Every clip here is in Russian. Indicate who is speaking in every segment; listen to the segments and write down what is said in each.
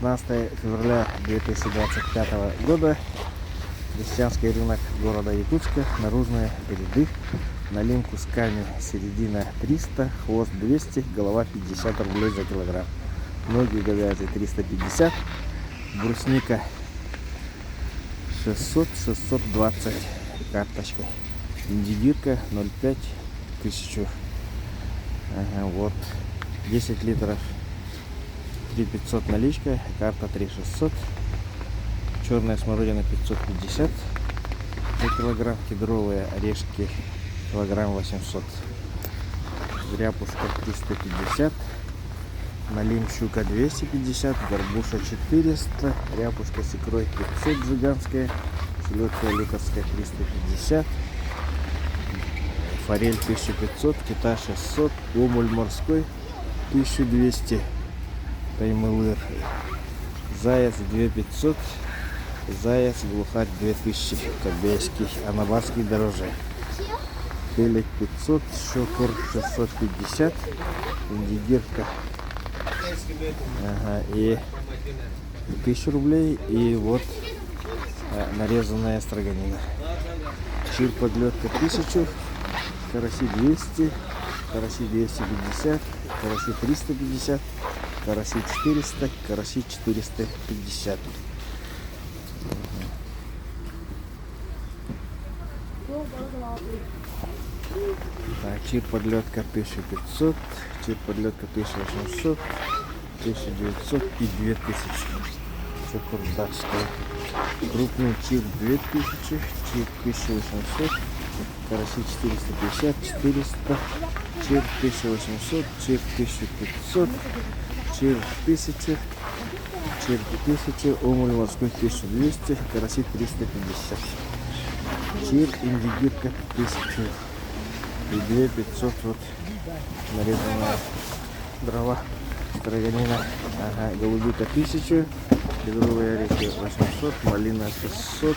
Speaker 1: 19 февраля 2025 года. Крестьянский рынок города Якутска. Наружные ряды. Налим кусками середина 300, хвост 200, голова 50 рублей за килограмм. Ноги говяжьи 350, брусника 600-620 карточкой. Индигирка 0,5 1000. Ага, вот 10 литров 3500 наличка, карта 3600. Черная смородина 550 за килограмм, кедровые орешки килограмм 800, ряпушка 350, налим щука 250, горбуша 400, ряпушка с икрой 500 жиганская, селедка ликовская 350, форель 1500, кита 600, омуль морской 1200, таймылыр, заяц 2500, заяц глухарь 2000, кобейский, анабарский дороже, пелек 500, щукур 650, индигирка, ага, и 1000 рублей, и вот нарезанная строганина. Чир подлетка 1000, караси 200, караси 250, караси 350, караси 400, караси 450. Так, чир подлетка 1500, чир подлетка 1800, 1900 и 2000. Чукур датская. Крупный чир 2000, чир 1800, караси 450, 400, чир 1800, чир 1500, чир 1000, чир 1000, омуль морской 1200, караси 350. Чир, индигирка 1000 и 2500 вот нарезанная дрова, строганина, ага, голубика 1000, кедровые орехи 800, малина 600,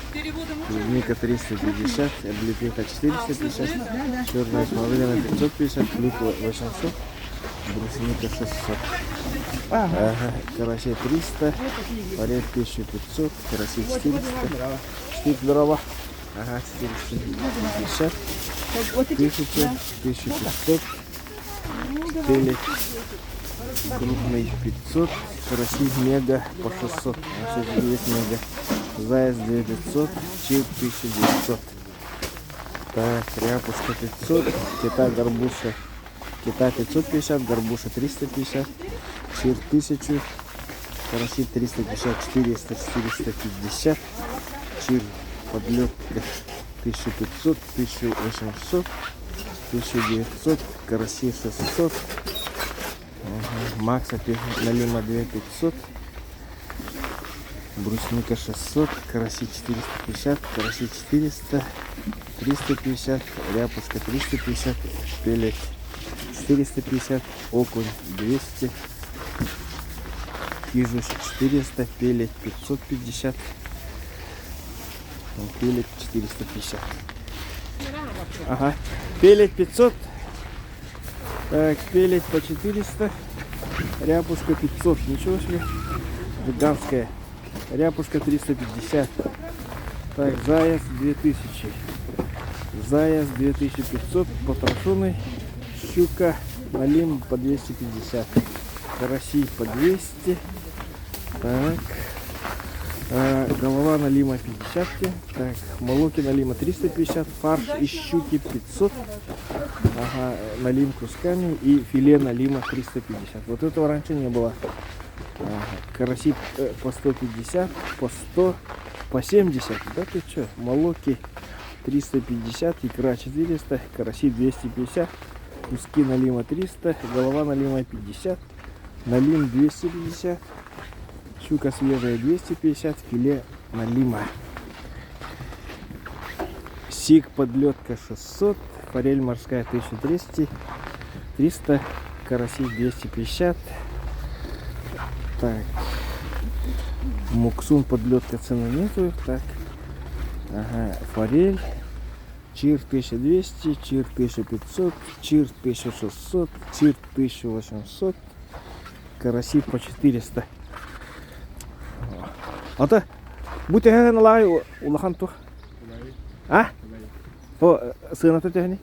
Speaker 1: клубника 350, облепиха 450, черная смородина 550, клюква 800, брусника 600, ага, карасей 300, орех 1500, карасей 400, 4 дрова. Ага, 450, 1000, 1500, пелек крупный 500, караси мега по 600, сейчас есть мега, заяц 2500, чир 1900, так, ряпушка 500, кита горбуша, кита 550, горбуша 350, чир 1000, караси 350, 400, 450, чир подлетка 1500, 1800, 1900, караси 600, макса налима 2500, брусника 600, караси 450, караси 400, 350, ряпушка 350, пелек 450, окунь 200, кижуш 400, пелек 550, пелек 450. Ага. Пелек 500. Так, пелек по 400. Ряпушка 500. Ничего себе. Гигантская. Ряпушка 350. Так, заяц 2000. Заяц 2500. Потрошенный. Щука. Налим по 250. Караси по 200. Так. Голова налима 50, так, молоки налима 350, фарш из щуки 500, ага, налим кусками и филе налима 350. Вот этого раньше не было. Ага, караси по 150, по 100, по 70, да ты что, молоки 350, икра 400, караси 250, куски налима 300, голова налима 50, налим 250. Щука свежая 250, филе налима. Сик подлетка 600, форель морская 1300, 300, караси 250. Так, муксун подлетка цены нету. Так, ага, форель, чир 1200, чир 1500, чир 1600, чир 1800, караси по 400. Ата, будь эгэн алай улахан тух. А? По сына-то тягни?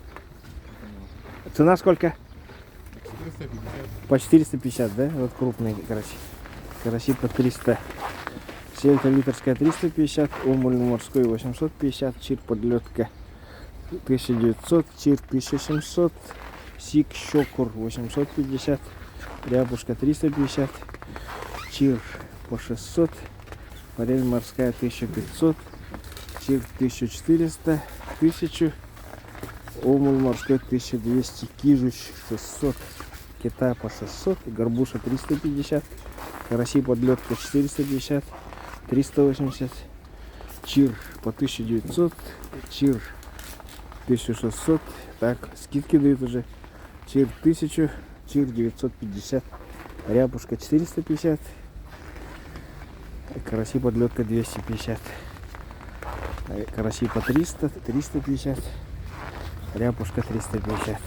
Speaker 1: Цена сколько?
Speaker 2: 450.
Speaker 1: По 450, да? Вот крупные караси. Караси по 300. Селька литерская 350, омуль морской 850, чир подлетка 1900, чир 1700, сик щокур 850, рябушка 350, чир по 600, форель морская 1500, чир 1400, 1000, омуль морской 1200, кижуч 600, китай по 600, горбуша 350, караси подлетка 450, 380, чир по 1900, чир 1600, так, скидки дают уже, чир 1000, чир 950, рябушка 450, караси подлетка 250, караси по 300, 350, рябушка 350,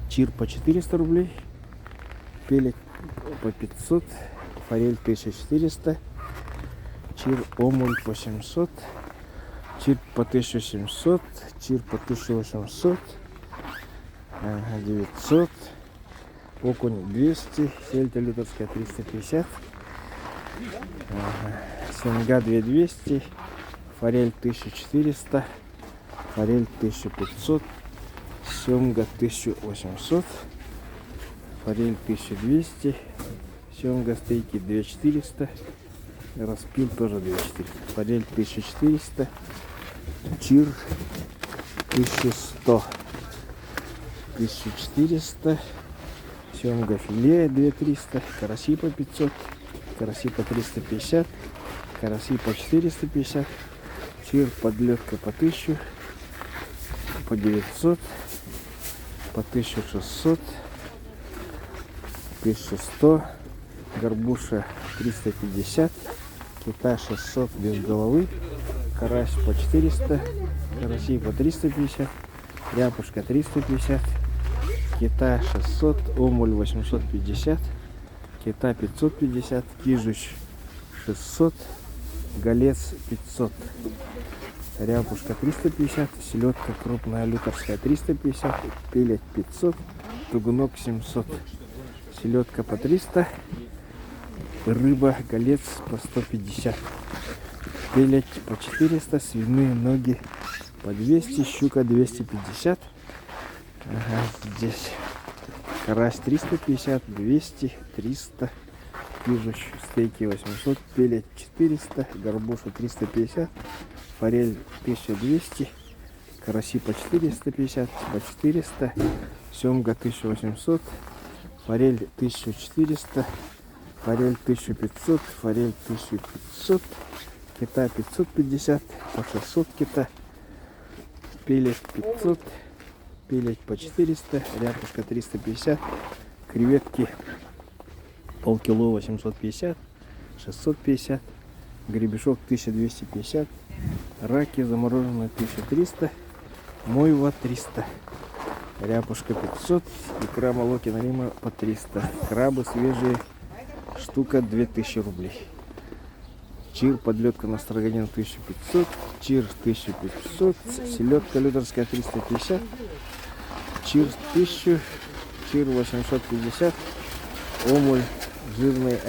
Speaker 1: чир по 400 рублей, пелек по 500, форель 1400, чир омуль по 700, чир по 1700, чир по 1800, 900, окунь 200, сельдь лютерская 350, семга 2200, форель 1400, форель 1500, семга 1800, форель 1200, семга стейки 2400, распил тоже 2400, форель 1400, чир 1100, 1400, семга филе 2300, караси по 500, караси по 350, караси по 450, чир подлетка по 1000, по 900, по 1600, 1100, горбуша 350, китай 600 без головы, карась по 400, караси по 350, ряпушка 350, китай 600, омуль 850, китай 550, кижуч 600, голец 500, ряпушка 350, селедка крупная лютерская 350, пелеть 500, тугунок 700, селедка по 300, рыба, голец по 150, пелеть по 400, свиные ноги по 200, щука 250, здесь карась 350, 200, 300, кижуч, стейки 800, пелеть 400, горбуша 350, форель 1200, караси по 450, по 400, семга 1800, форель 1400, форель 1500, форель 1500, китай 550, по 600 кита, пелеть 500, пелеть по 400, ряпушка 350, креветки полкило 850, 650, гребешок 1250, раки замороженные 1300, мойва 300, ряпушка 500, икра молокина лима по 300, крабы свежие штука 2000 рублей, чир подлетка на строганин 1500, чир 1500, селедка лютерская 350, чир 1000, чир 850, омуль жирный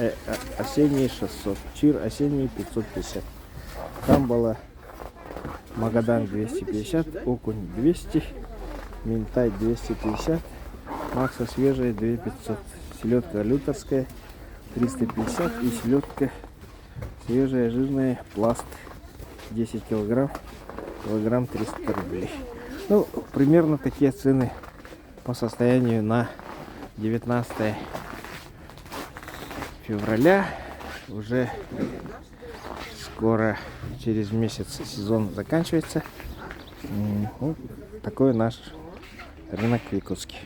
Speaker 1: осенний 600, чир осенний 550, камбала магадан 250, окунь 200, минтай 250, макса свежая 2500, селедка лютерская 350 и селедка свежая жирная пласт 10 килограмм 300 рублей. Ну, примерно такие цены по состоянию на 19 февраля. Уже скоро, через месяц, сезон заканчивается. Вот такой наш рынок якутский.